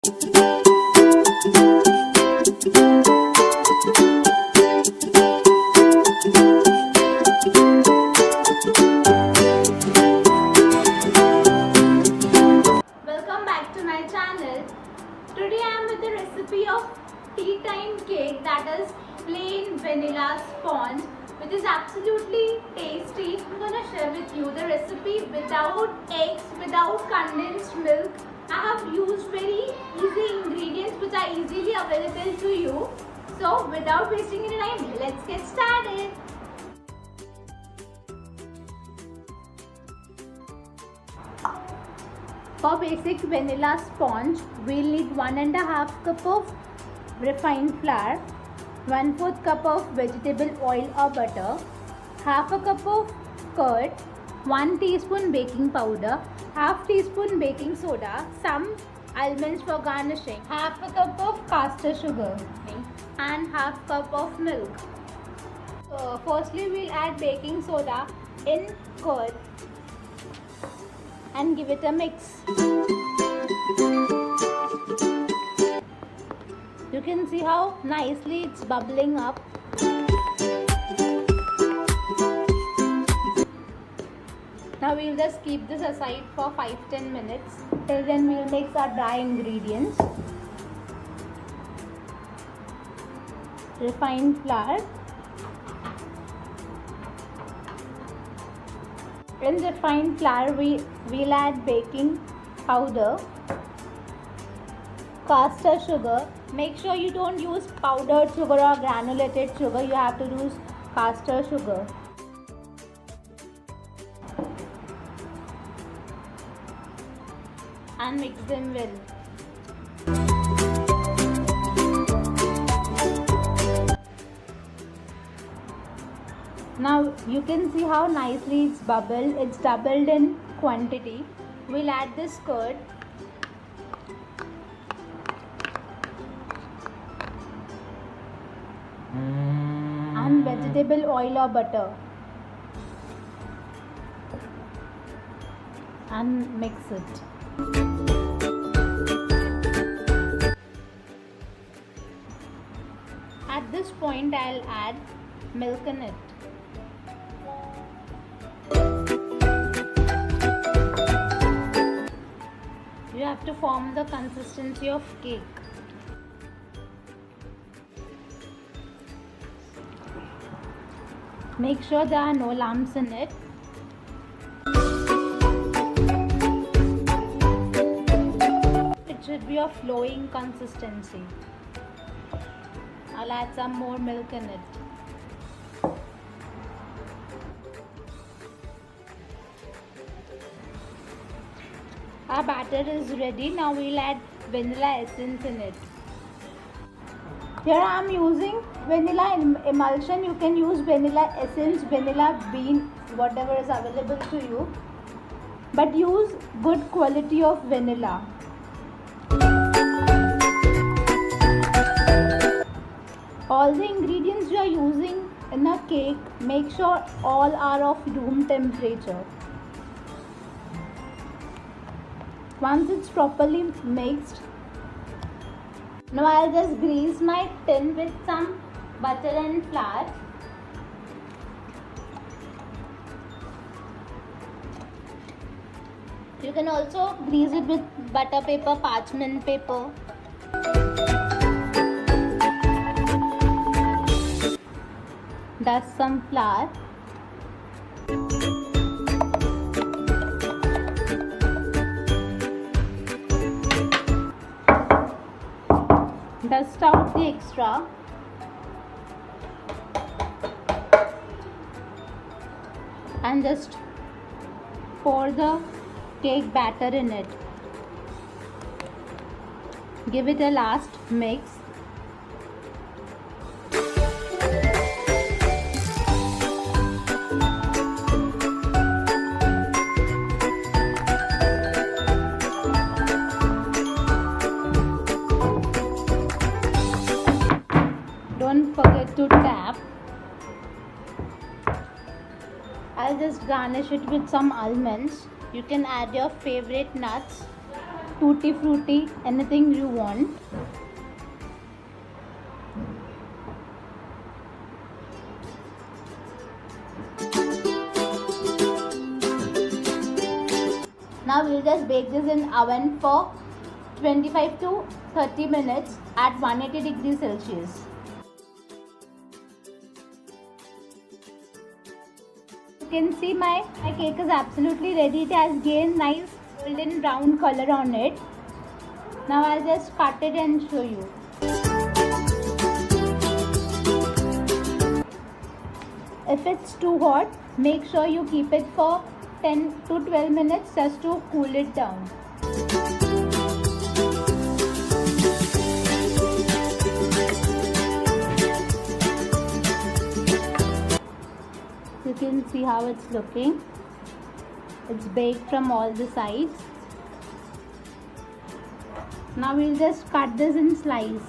Welcome back to my channel. Today I am with the recipe of tea time cake, that is plain vanilla sponge, which is absolutely tasty. I'm gonna share with you the recipe without eggs, without condensed milk. I have used very easy ingredients which are easily available to you. So without wasting any time, let's get started. For basic vanilla sponge, we'll need 1.5 cup of refined flour, 1/4 cup of vegetable oil or butter, half a cup of curd, 1 teaspoon baking powder, half teaspoon baking soda, some almonds for garnishing, half a cup of caster sugar and half cup of milk. Firstly, we'll add baking soda in curd and give it a mix. You can see how nicely it's bubbling up. Now we'll just keep this aside for 5-10 minutes. Till then we'll mix our dry ingredients. Refined flour. In refined flour, we'll add baking powder, caster sugar. Make sure you don't use powdered sugar or granulated sugar. You have to use caster sugar. And mix them well. Now you can see how nicely it's bubbled. It's doubled in quantity. We'll add this curd. And vegetable oil or butter. And mix it. At this point I'll add milk in it. You have to form the consistency of cake. Make sure there are no lumps in it. It should be a flowing consistency. I'll add some more milk in it. Our batter is ready. Now we'll add vanilla essence in it. Here I am using vanilla emulsion. You can use vanilla essence, vanilla bean, whatever is available to you. But use good quality of vanilla. All the ingredients you are using in a cake, make sure all are of room temperature. Once it's properly mixed, now I'll just grease my tin with some butter and flour. You can also grease it with butter paper, parchment paper. Dust some flour. Dust out the extra. And just pour the cake batter in it. Give it a last mix. Don't forget to tap. I'll just garnish it with some almonds. You can add your favorite nuts. tutti frutti, anything you want. Now we'll just bake this in oven for 25 to 30 minutes at 180 degrees Celsius. You can see my cake is absolutely ready. It has gained nice golden brown color on it. Now I'll just cut it and show you. If it's too hot, make sure you keep it for 10 to 12 minutes just to cool it down. You can see how it's looking. It's baked from all the sides. Now we'll just cut this in slices.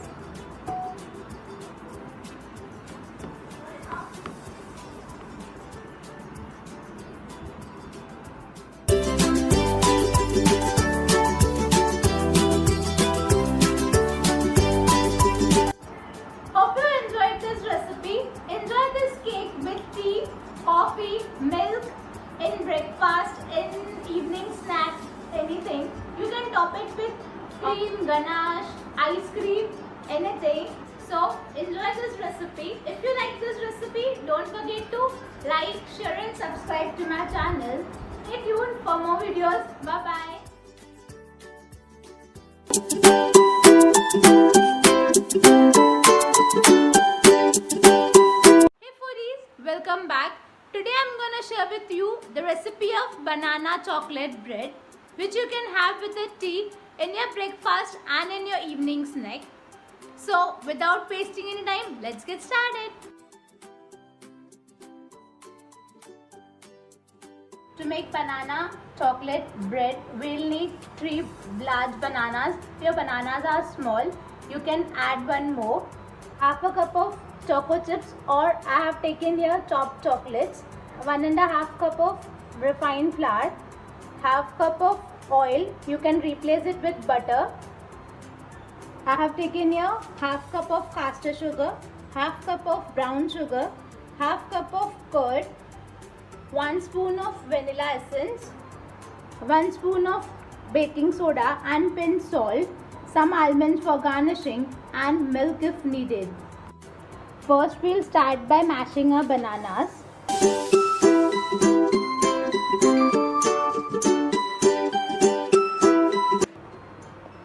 Hope you enjoyed this recipe. Enjoy this cake with tea, coffee, milk, in breakfast, in evening snack, anything. You can top it with cream, ganache, ice cream, anything. So enjoy this recipe. If you like this recipe, don't forget to like, share and subscribe to my channel. Stay tuned for more videos. Bye bye. Hey foodies, welcome back. Today I'm gonna share with you the recipe of banana chocolate bread, which you can have with a tea in your breakfast and in your evening snack. So without wasting any time, let's get started. To make banana chocolate bread, we'll need 3 large bananas. If your bananas are small, you can add one more. Half a cup of choco chips, or I have taken here chopped chocolates. 1.5 cup of refined flour. Half cup of oil. You can replace it with butter. I have taken here half cup of caster sugar, half cup of brown sugar, half cup of curd, 1 spoon of vanilla essence, 1 spoon of baking soda and pinch salt, some almonds for garnishing, and milk if needed. First we'll start by mashing our bananas.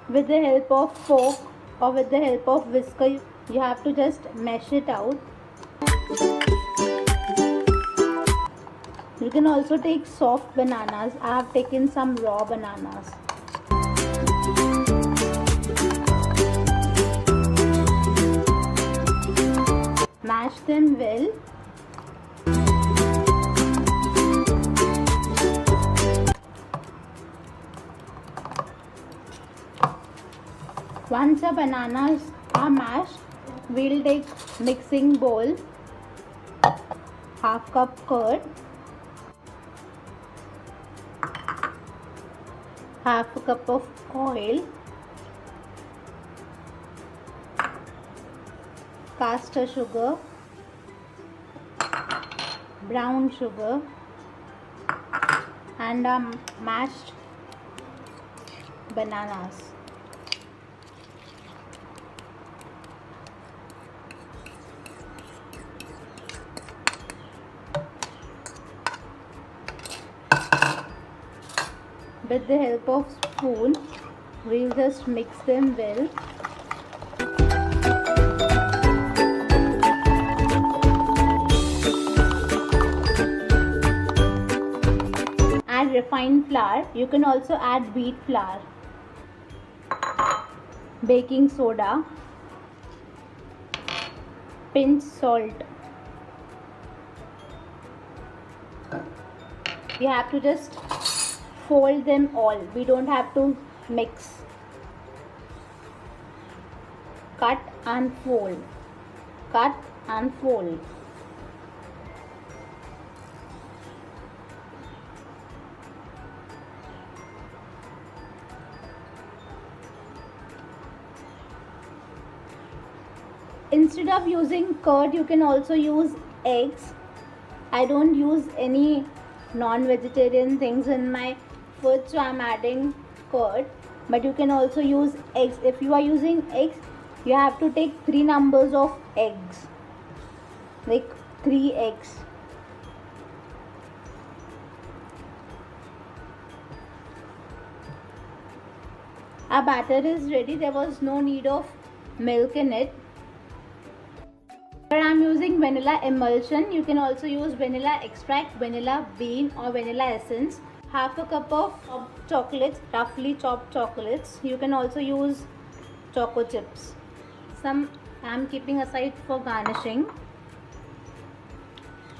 With the help of fork or with the help of whisker, you have to just mash it out. You can also take soft bananas. I have taken some raw bananas. Mash them well. Once the bananas are mashed, we'll take mixing bowl, half cup curd, half a cup of oil, caster sugar, brown sugar, and mashed bananas. With the help of spoon, we'll just mix them well. Add refined flour. You can also add wheat flour. Baking soda. Pinch salt. You have to just fold them all. We don't have to mix. Cut and fold. Cut and fold. Instead of using curd, you can also use eggs. I don't use any non-vegetarian things in my food, so I'm adding curd. But you can also use eggs. If you are using eggs, you have to take 3 numbers of eggs, like 3 eggs. Our batter is ready. There was no need of milk in it. Here I am using vanilla emulsion. You can also use vanilla extract, vanilla bean or vanilla essence. Half a cup of chocolates, roughly chopped chocolates. You can also use choco chips. Some I am keeping aside for garnishing.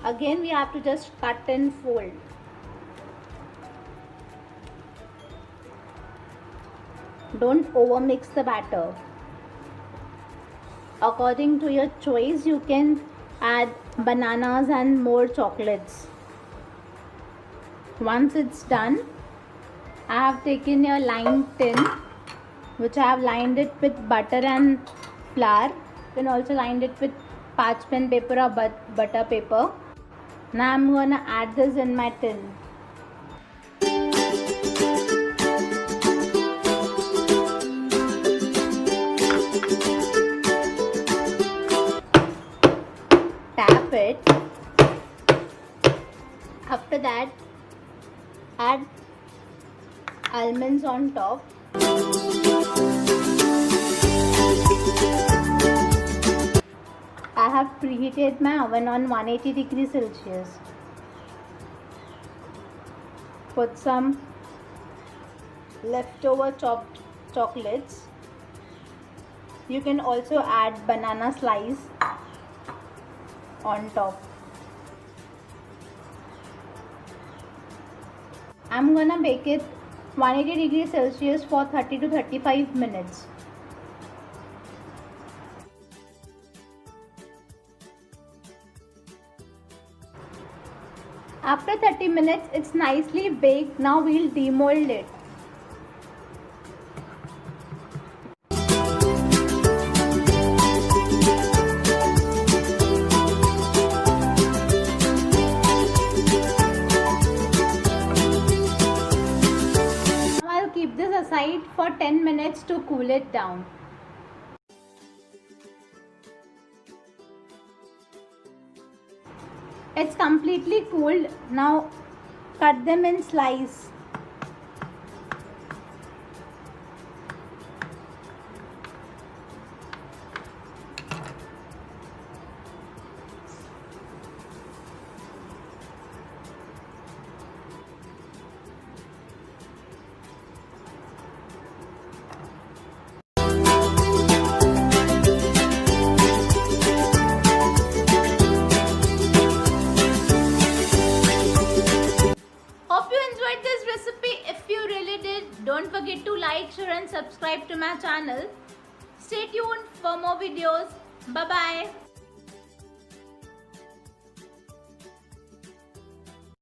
Again we have to just cut and fold. Don't over mix the batter. According to your choice, you can add bananas and more chocolates. Once it's done, I have taken a lined tin, which I have lined it with butter and flour. You can also line it with parchment paper or butter paper. Now I'm gonna add this in my tin. Tap it. After that, add almonds on top. I have preheated my oven on 180 degrees Celsius. Put some leftover chopped chocolates. You can also add banana slice on top. I'm gonna bake it 180 degrees Celsius for 30 to 35 minutes. After 30 minutes, it's nicely baked. Now we'll demold it. Keep this aside for 10 minutes to cool it down. It's completely cooled. Now cut them in slices. Don't forget to like, share and subscribe to my channel. Stay tuned for more videos. Bye bye.